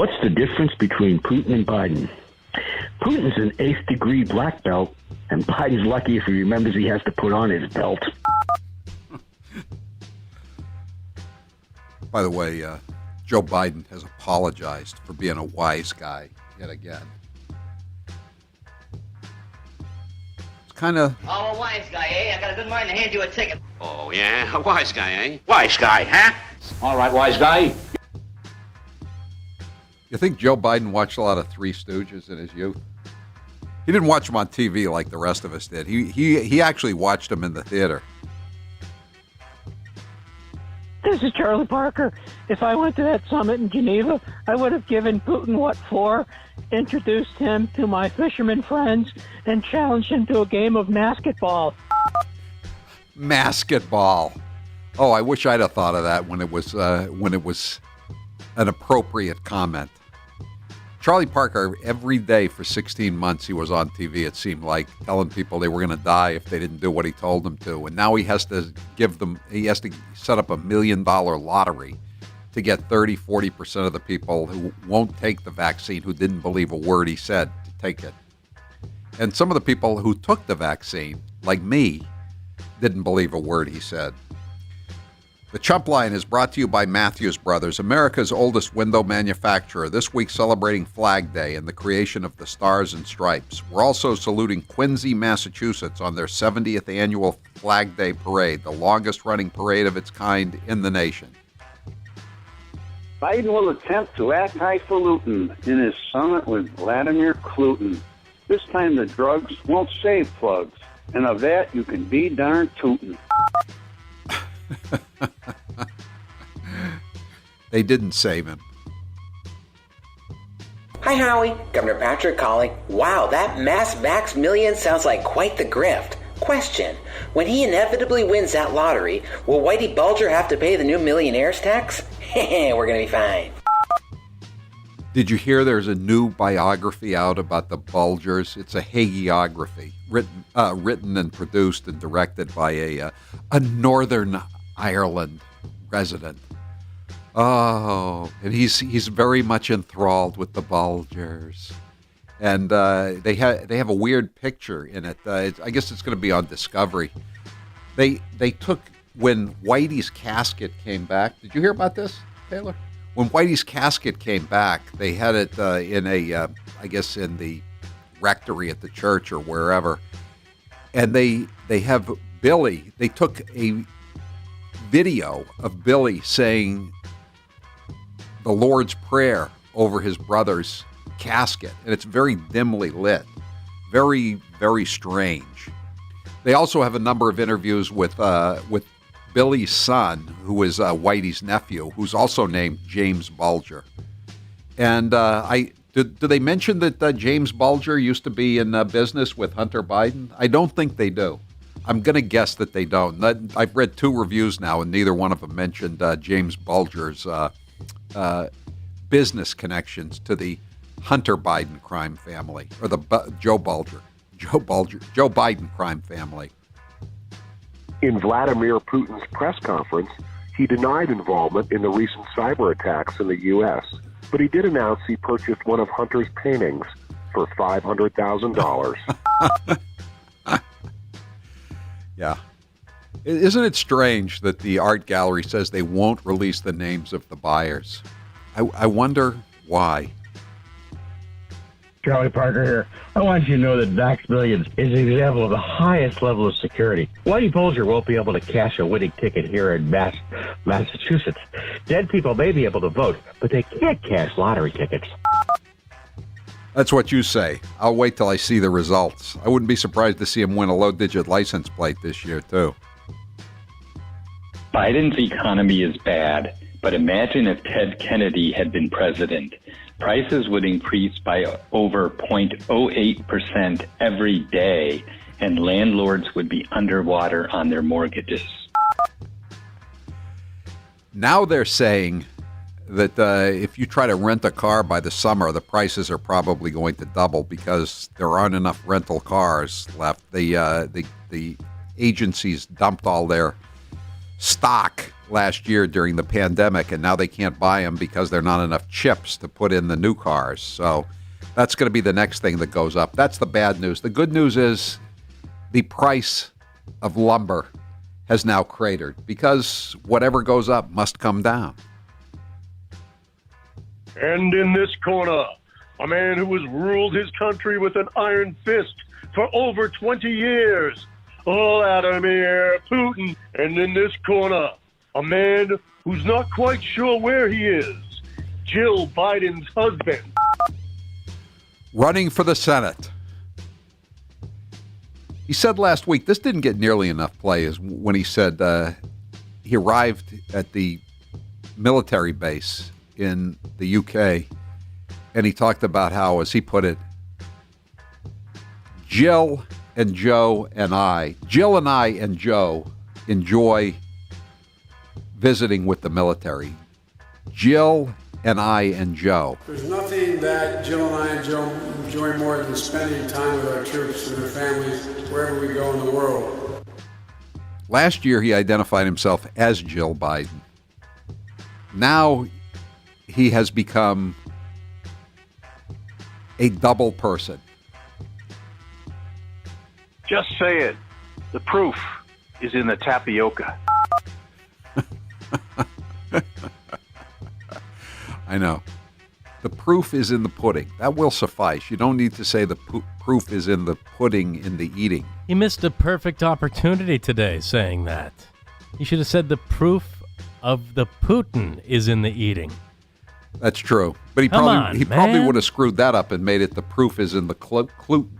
What's the difference between Putin and Biden? Putin's an 8th degree black belt, and Biden's lucky if he remembers he has to put on his belt. By the way, Joe Biden has apologized for being a wise guy yet again. It's kind of... Oh, a wise guy, eh? I got a good mind to hand you a ticket. Oh, yeah? A wise guy, eh? Wise guy, huh? All right, wise guy. You think Joe Biden watched a lot of Three Stooges in his youth? He didn't watch them on TV like the rest of us did. He actually watched them in the theater. This is Charlie Parker. If I went to that summit in Geneva, I would have given Putin what for, introduced him to my fisherman friends, and challenged him to a game of basketball. Basketball. Oh, I wish I'd have thought of that when it was an appropriate comment. Charlie Parker, every day for 16 months he was on TV, it seemed like, telling people they were going to die if they didn't do what he told them to. And now he has to set up $1 million lottery to get 30-40% of the people who won't take the vaccine, who didn't believe a word he said, to take it. And some of the people who took the vaccine, like me, didn't believe a word he said. The CHUMPLINE is brought to you by Matthews Brothers, America's oldest window manufacturer, this week celebrating Flag Day and the creation of the Stars and Stripes. We're also saluting Quincy, Massachusetts on their 70th annual Flag Day parade, the longest-running parade of its kind in the nation. Biden will attempt to act highfalutin in his summit with Vladimir Putin. This time the drugs won't save plugs, and of that you can be darn tootin'. They didn't save him. Hi, Howie. Governor Patrick calling. Wow, that mass vax million sounds like quite the grift. Question. When he inevitably wins that lottery, will Whitey Bulger have to pay the new millionaire's tax? We're going to be fine. Did you hear there's a new biography out about the Bulgers? It's a hagiography, written and produced and directed by a Northern Ireland resident. Oh, and he's very much enthralled with the Bulgers, and they have a weird picture in it. I guess it's going to be on Discovery. They took, when Whitey's casket came back. Did you hear about this, Taylor? When Whitey's casket came back, they had it in I guess in the rectory at the church or wherever, and they have Billy. They took a video of Billy saying the Lord's Prayer over his brother's casket, and it's very dimly lit, very, very strange. They also have a number of interviews with Billy's son, who is Whitey's nephew, who's also named James Bulger. And do they mention that James Bulger used to be in business with Hunter Biden? I don't think they do. I'm going to guess that they don't. I've read 2 reviews now, and neither one of them mentioned James Bulger's business connections to the Hunter Biden crime family, or the Joe Biden crime family. In Vladimir Putin's press conference, he denied involvement in the recent cyber attacks in the U.S., but he did announce he purchased one of Hunter's paintings for $500,000. Yeah. Isn't it strange that the art gallery says they won't release the names of the buyers? I wonder why. Charlie Parker here. I want you to know that Vax Millions is an example of the highest level of security. Whitey Bulger won't be able to cash a winning ticket here in Massachusetts. Dead people may be able to vote, but they can't cash lottery tickets. That's what you say. I'll wait till I see the results. I wouldn't be surprised to see him win a low-digit license plate this year, too. Biden's economy is bad, but imagine if Ted Kennedy had been president. Prices would increase by over 0.08% every day, and landlords would be underwater on their mortgages. Now they're saying that if you try to rent a car by the summer, the prices are probably going to double because there aren't enough rental cars left. The agencies dumped all their stock last year during the pandemic, and now they can't buy them because there are not enough chips to put in the new cars. So that's going to be the next thing that goes up. That's the bad news. The good news is the price of lumber has now cratered because whatever goes up must come down. And in this corner, a man who has ruled his country with an iron fist for over 20 years, Vladimir Putin. And in this corner, a man who's not quite sure where he is, Jill Biden's husband. Running for the Senate. He said last week, this didn't get nearly enough play, as when he said he arrived at the military base in the UK, and he talked about how, as he put it, Jill and Joe and I and Joe enjoy visiting with the military. Jill and I and Joe. There's nothing that Jill and I and Joe enjoy more than spending time with our troops and their families wherever we go in the world. Last year, he identified himself as Jill Biden. Now, he has become a double person. Just say it. The proof is in the tapioca. I know. The proof is in the pudding. That will suffice. You don't need to say the proof is in the pudding in the eating. He missed a perfect opportunity today saying that. He should have said the proof of the Putin is in the eating. That's true. But he probably would have screwed that up and made it the proof is in the gluten.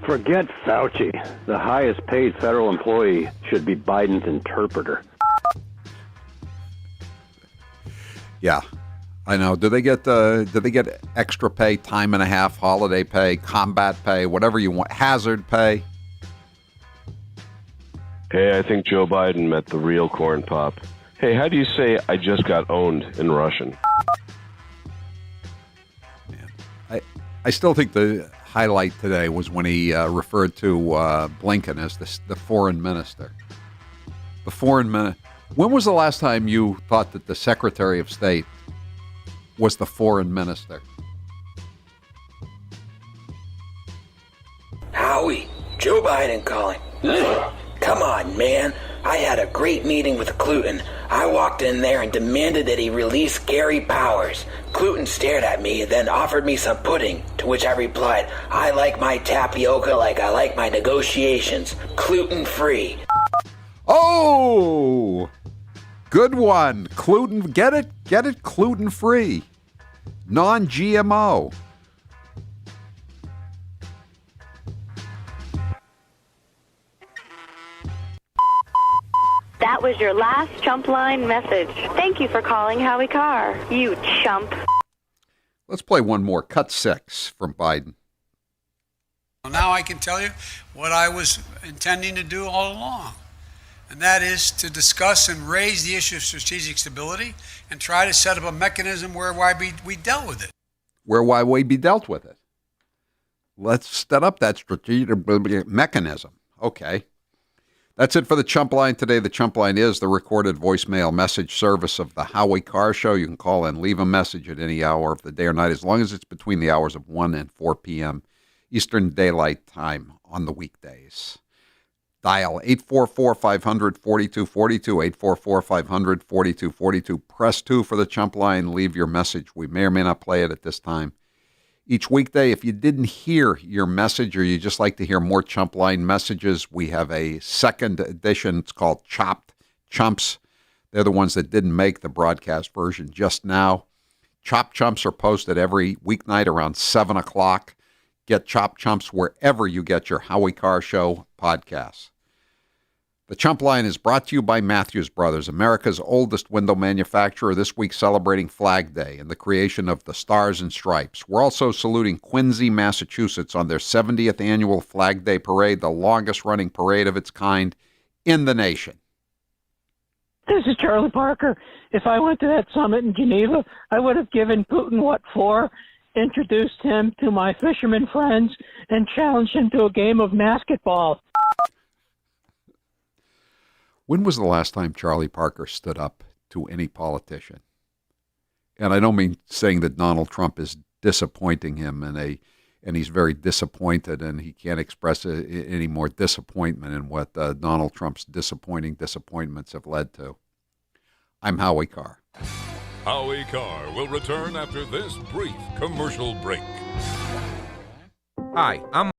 Forget Fauci. The highest paid federal employee should be Biden's interpreter. Yeah, I know. Do they get extra pay, time and a half, holiday pay, combat pay, whatever you want, hazard pay? Hey, I think Joe Biden met the real corn pop. Hey, how do you say I just got owned in Russian? Man, I still think the highlight today was when he referred to Blinken as the foreign minister. The foreign minister. When was the last time you thought that the Secretary of State was the foreign minister? Howie, Joe Biden calling. Come on, man. I had a great meeting with Cluten. I walked in there and demanded that he release Gary Powers. Cluten stared at me, then offered me some pudding, to which I replied, I like my tapioca like I like my negotiations. Gluten free. Oh! Good one. Gluten, get it, gluten free. Non-GMO. That was your last CHUMPLINE message. Thank you for calling Howie Carr, you chump. Let's play one more. Cut 6 from Biden. Now I can tell you what I was intending to do all along, and that is to discuss and raise the issue of strategic stability and try to set up a mechanism whereby we dealt with it. Whereby we be dealt with it. Let's set up that strategic mechanism. Okay. That's it for the Chump Line today. The Chump Line is the recorded voicemail message service of the Howie Carr Show. You can call in, leave a message at any hour of the day or night, as long as it's between the hours of 1 and 4 p.m. Eastern Daylight Time on the weekdays. Dial 844-500-4242, 844-500-4242. Press 2 for the Chump Line. Leave your message. We may or may not play it at this time. Each weekday, if you didn't hear your message or you just like to hear more Chump Line messages, we have a second edition. It's called Chopped Chumps. They're the ones that didn't make the broadcast version just now. Chopped Chumps are posted every weeknight around 7 o'clock. Get Chopped Chumps wherever you get your Howie Carr Show podcasts. The Chump Line is brought to you by Matthews Brothers, America's oldest window manufacturer, this week celebrating Flag Day and the creation of the Stars and Stripes. We're also saluting Quincy, Massachusetts on their 70th annual Flag Day parade, the longest-running parade of its kind in the nation. This is Charlie Parker. If I went to that summit in Geneva, I would have given Putin what for, introduced him to my fisherman friends, and challenged him to a game of basketball. When was the last time Charlie Parker stood up to any politician? And I don't mean saying that Donald Trump is disappointing him and he's very disappointed and he can't express any more disappointment in what Donald Trump's disappointments have led to. I'm Howie Carr. Howie Carr will return after this brief commercial break. Hi, I'm